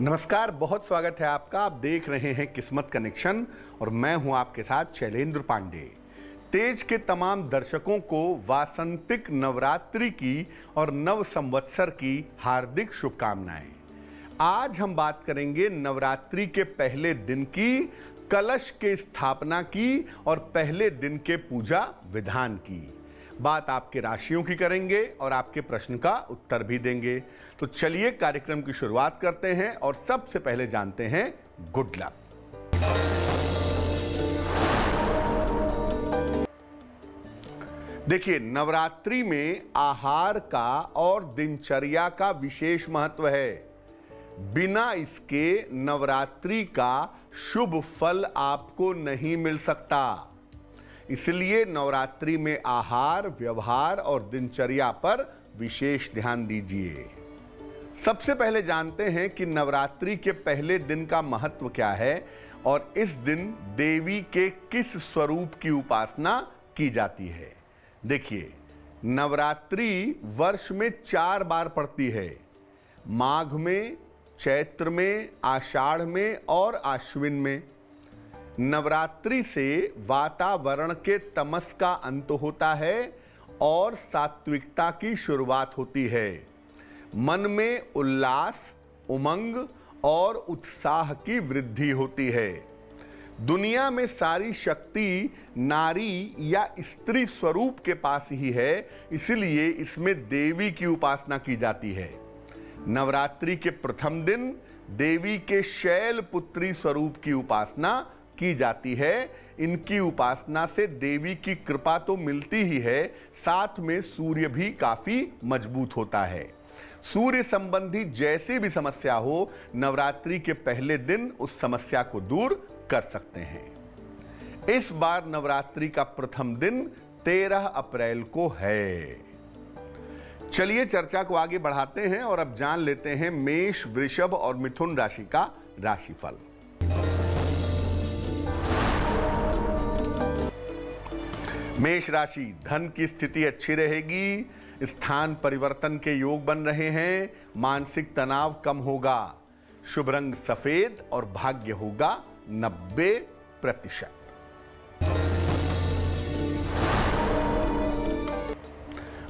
नमस्कार, बहुत स्वागत है आपका। आप देख रहे हैं किस्मत कनेक्शन और मैं हूं आपके साथ शैलेंद्र पांडे। तेज के तमाम दर्शकों को वासंतिक नवरात्रि की और नव संवत्सर की हार्दिक शुभकामनाएं। आज हम बात करेंगे नवरात्रि के पहले दिन की, कलश के स्थापना की और पहले दिन के पूजा विधान की। बात आपके राशियों की करेंगे और आपके प्रश्न का उत्तर भी देंगे। तो चलिए कार्यक्रम की शुरुआत करते हैं और सबसे पहले जानते हैं गुड लक। देखिए, नवरात्रि में आहार का और दिनचर्या का विशेष महत्व है। बिना इसके नवरात्रि का शुभ फल आपको नहीं मिल सकता। इसलिए नवरात्रि में आहार, व्यवहार और दिनचर्या पर विशेष ध्यान दीजिए। सबसे पहले जानते हैं कि नवरात्रि के पहले दिन का महत्व क्या है और इस दिन देवी के किस स्वरूप की उपासना की जाती है। देखिए, नवरात्रि वर्ष में 4 बार पड़ती है, माघ में, चैत्र में, आषाढ़ में और आश्विन में। नवरात्रि से वातावरण के तमस का अंत होता है और सात्विकता की शुरुआत होती है। मन में उल्लास, उमंग और उत्साह की वृद्धि होती है। दुनिया में सारी शक्ति नारी या स्त्री स्वरूप के पास ही है, इसलिए इसमें देवी की उपासना की जाती है। नवरात्रि के प्रथम दिन देवी के शैल पुत्री स्वरूप की उपासना की जाती है। इनकी उपासना से देवी की कृपा तो मिलती ही है, साथ में सूर्य भी काफी मजबूत होता है। सूर्य संबंधी जैसी भी समस्या हो, नवरात्रि के पहले दिन उस समस्या को दूर कर सकते हैं। इस बार नवरात्रि का प्रथम दिन 13 अप्रैल को है। चलिए चर्चा को आगे बढ़ाते हैं और अब जान लेते हैं मेष, वृषभ और मिथुन राशि का राशिफल। मेष राशि, धन की स्थिति अच्छी रहेगी, स्थान परिवर्तन के योग बन रहे हैं, मानसिक तनाव कम होगा, शुभ रंग सफेद और भाग्य होगा 90%।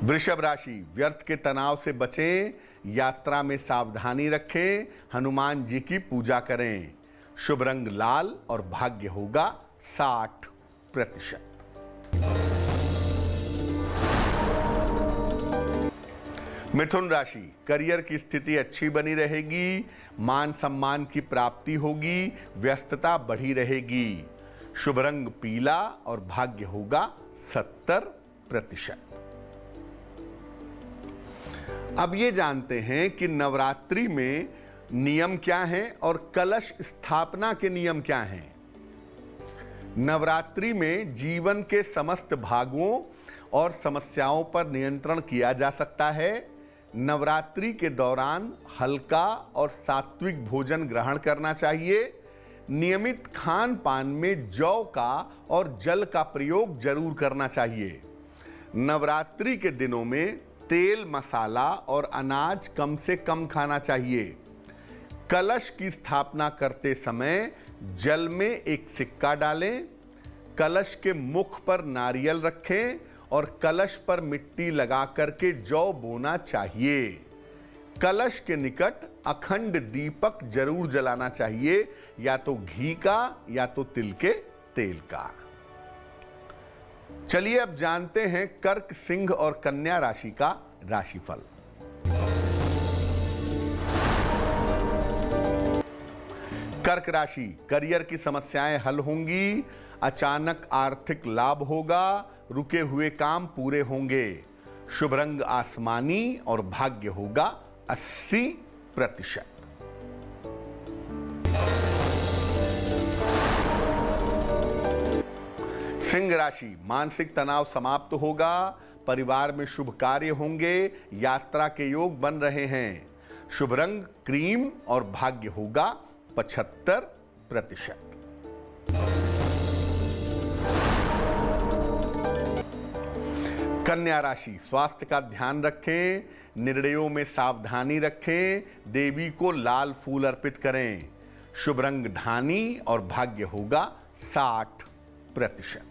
वृषभ राशि, व्यर्थ के तनाव से बचें, यात्रा में सावधानी रखें, हनुमान जी की पूजा करें, शुभ रंग लाल और भाग्य होगा 60%। मिथुन राशि, करियर की स्थिति अच्छी बनी रहेगी, मान सम्मान की प्राप्ति होगी, व्यस्तता बढ़ी रहेगी, शुभ रंग पीला और भाग्य होगा 70%। अब ये जानते हैं कि नवरात्रि में नियम क्या हैं और कलश स्थापना के नियम क्या हैं। नवरात्रि में जीवन के समस्त भागों और समस्याओं पर नियंत्रण किया जा सकता है। नवरात्रि के दौरान हल्का और सात्विक भोजन ग्रहण करना चाहिए। नियमित खान पान में जौ का और जल का प्रयोग जरूर करना चाहिए। नवरात्रि के दिनों में तेल, मसाला और अनाज कम से कम खाना चाहिए। कलश की स्थापना करते समय जल में एक सिक्का डालें, कलश के मुख पर नारियल रखें और कलश पर मिट्टी लगा करके जौ बोना चाहिए। कलश के निकट अखंड दीपक जरूर जलाना चाहिए, या तो घी का या तो तिल के तेल का। चलिए अब जानते हैं कर्क, सिंह और कन्या राशि का राशिफल। कर्क राशि, करियर की समस्याएं हल होंगी, अचानक आर्थिक लाभ होगा, रुके हुए काम पूरे होंगे, शुभ रंग आसमानी और भाग्य होगा 80%। सिंह राशि, मानसिक तनाव समाप्त होगा, परिवार में शुभ कार्य होंगे, यात्रा के योग बन रहे हैं, शुभ रंग क्रीम और भाग्य होगा 75%। कन्या राशि, स्वास्थ्य का ध्यान रखें, निर्णयों में सावधानी रखें, देवी को लाल फूल अर्पित करें। शुभ रंग धानी और भाग्य होगा 60%।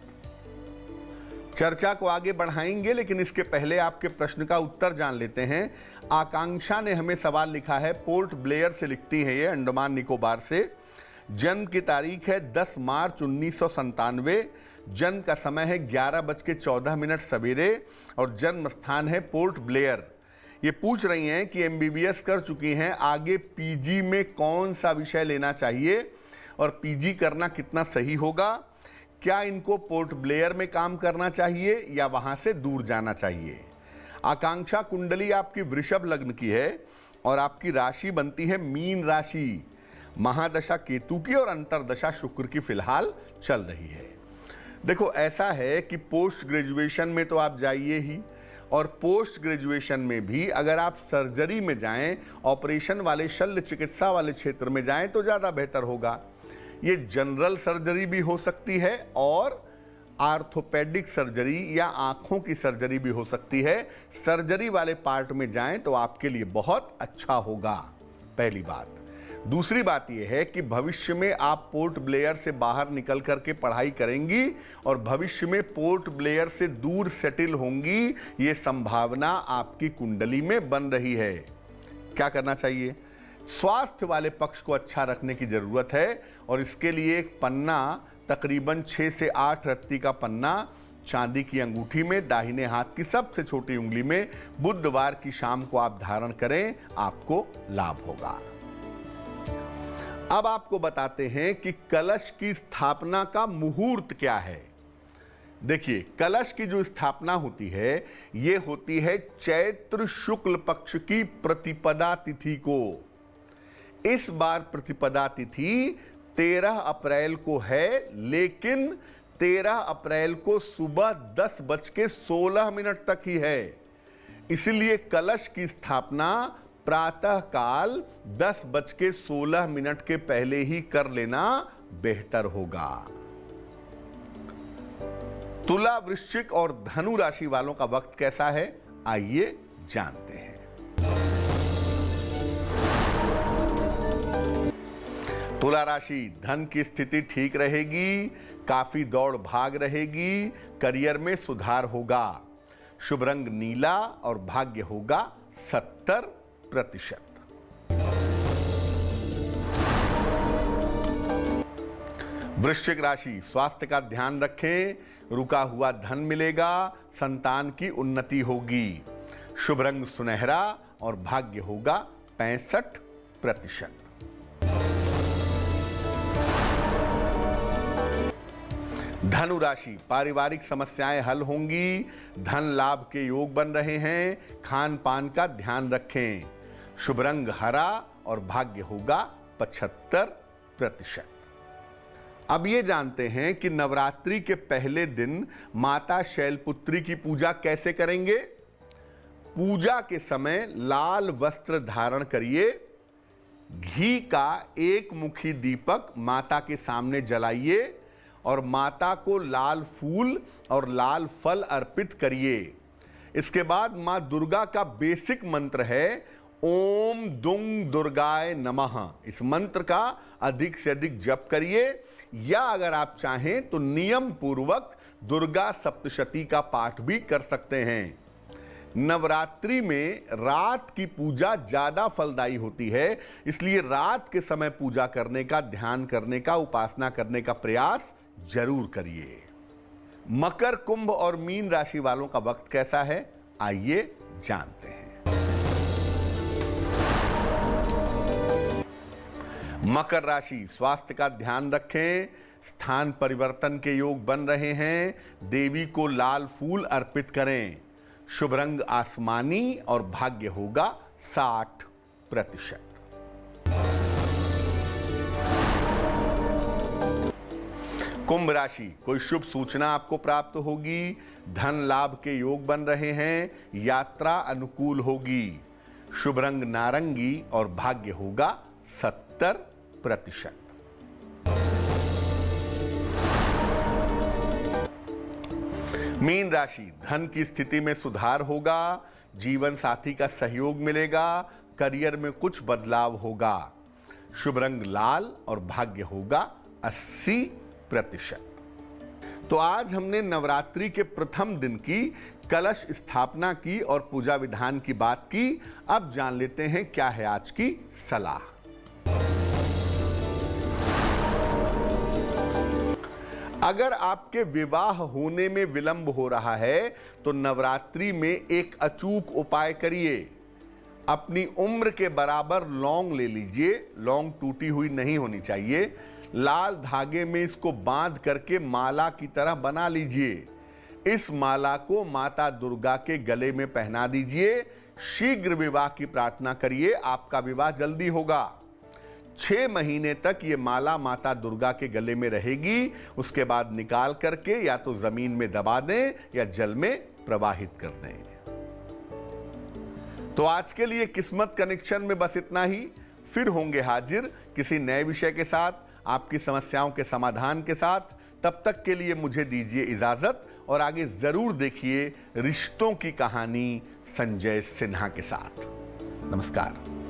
चर्चा को आगे बढ़ाएंगे, लेकिन इसके पहले आपके प्रश्न का उत्तर जान लेते हैं। आकांक्षा ने हमें सवाल लिखा है, पोर्ट ब्लेयर से लिखती है ये, अंडमान निकोबार से। जन्म की तारीख है 10 मार्च 1997। जन्म का समय है 11:14 सवेरे और जन्म स्थान है पोर्ट ब्लेयर। ये पूछ रही हैं कि एमबीबीएस कर चुकी हैं, आगे पीजी में कौन सा विषय लेना चाहिए और पीजी करना कितना सही होगा। क्या इनको पोर्ट ब्लेयर में काम करना चाहिए या वहां से दूर जाना चाहिए। आकांक्षा, कुंडली आपकी वृषभ लग्न की है और आपकी राशि बनती है मीन राशि। महादशा केतु की और अंतरदशा शुक्र की फिलहाल चल रही है। देखो, ऐसा है कि पोस्ट ग्रेजुएशन में तो आप जाइए ही, और पोस्ट ग्रेजुएशन में भी अगर आप सर्जरी में जाएं, ऑपरेशन वाले शल्य चिकित्सा वाले क्षेत्र में जाएं तो ज़्यादा बेहतर होगा। ये जनरल सर्जरी भी हो सकती है और आर्थोपेडिक सर्जरी या आंखों की सर्जरी भी हो सकती है। सर्जरी वाले पार्ट में जाएं तो आपके लिए बहुत अच्छा होगा, पहली बात। दूसरी बात यह है कि भविष्य में आप पोर्ट ब्लेयर से बाहर निकल करके पढ़ाई करेंगी और भविष्य में पोर्ट ब्लेयर से दूर सेटल होंगी, ये संभावना आपकी कुंडली में बन रही है। क्या करना चाहिए? स्वास्थ्य वाले पक्ष को अच्छा रखने की जरूरत है और इसके लिए एक पन्ना, तकरीबन 6 से 8 रत्ती का पन्ना, चांदी की अंगूठी में दाहिने हाथ की सबसे छोटी उंगली में बुधवार की शाम को आप धारण करें, आपको लाभ होगा। अब आपको बताते हैं कि कलश की स्थापना का मुहूर्त क्या है। देखिए, कलश की जो स्थापना होती है ये होती है चैत्र शुक्ल पक्ष की प्रतिपदा तिथि को। इस बार प्रतिपदा तिथि 13 अप्रैल को है, लेकिन 13 अप्रैल को सुबह 10:16 तक ही है। इसलिए कलश की स्थापना प्रातः काल 10:16 के पहले ही कर लेना बेहतर होगा। तुला, वृश्चिक और धनु राशि वालों का वक्त कैसा है, आइए जानते हैं। तुला राशि, धन की स्थिति ठीक रहेगी, काफी दौड़ भाग रहेगी, करियर में सुधार होगा। शुभ रंग नीला और भाग्य होगा 70%। वृश्चिक राशि, स्वास्थ्य का ध्यान रखें, रुका हुआ धन मिलेगा, संतान की उन्नति होगी। शुभ रंग सुनहरा और भाग्य होगा 65%। धनु राशि, पारिवारिक समस्याएं हल होंगी, धन लाभ के योग बन रहे हैं, खान पान का ध्यान रखें। शुभ रंग हरा और भाग्य होगा 75%। अब ये जानते हैं कि नवरात्रि के पहले दिन माता शैलपुत्री की पूजा कैसे करेंगे। पूजा के समय लाल वस्त्र धारण करिए, घी का एक मुखी दीपक माता के सामने जलाइए और माता को लाल फूल और लाल फल अर्पित करिए। इसके बाद मां दुर्गा का बेसिक मंत्र है ओम दुंग दुर्गाय नमः। इस मंत्र का अधिक से अधिक जप करिए, या अगर आप चाहें तो नियम पूर्वक दुर्गा सप्तशती का पाठ भी कर सकते हैं। नवरात्रि में रात की पूजा ज्यादा फलदायी होती है, इसलिए रात के समय पूजा करने का, ध्यान करने का, उपासना करने का प्रयास जरूर करिए। मकर, कुंभ और मीन राशि वालों का वक्त कैसा है, आइए जानते हैं। मकर राशि, स्वास्थ्य का ध्यान रखें, स्थान परिवर्तन के योग बन रहे हैं, देवी को लाल फूल अर्पित करें। शुभ रंग आसमानी और भाग्य होगा 60%। कुंभ राशि, कोई शुभ सूचना आपको प्राप्त होगी, धन लाभ के योग बन रहे हैं, यात्रा अनुकूल होगी। शुभ रंग नारंगी और भाग्य होगा 70%। मीन राशि, धन की स्थिति में सुधार होगा, जीवन साथी का सहयोग मिलेगा, करियर में कुछ बदलाव होगा। शुभ रंग लाल और भाग्य होगा 80%। तो आज हमने नवरात्रि के प्रथम दिन की कलश स्थापना की और पूजा विधान की बात की। अब जान लेते हैं क्या है आज की सलाह। अगर आपके विवाह होने में विलंब हो रहा है तो नवरात्रि में एक अचूक उपाय करिए। अपनी उम्र के बराबर लौंग ले लीजिए, लौंग टूटी हुई नहीं होनी चाहिए। लाल धागे में इसको बांध करके माला की तरह बना लीजिए। इस माला को माता दुर्गा के गले में पहना दीजिए। शीघ्र विवाह की प्रार्थना करिए, आपका विवाह जल्दी होगा। 6 महीने तक ये माला माता दुर्गा के गले में रहेगी। उसके बाद निकाल करके या तो जमीन में दबा दें या जल में प्रवाहित कर दें। तो आज के लिए किस्मत कनेक्शन में बस इतना ही। फिर होंगे हाजिर किसी नए विषय के साथ, आपकी समस्याओं के समाधान के साथ। तब तक के लिए मुझे दीजिए इजाजत और आगे जरूर देखिए रिश्तों की कहानी संजय सिन्हा के साथ। नमस्कार।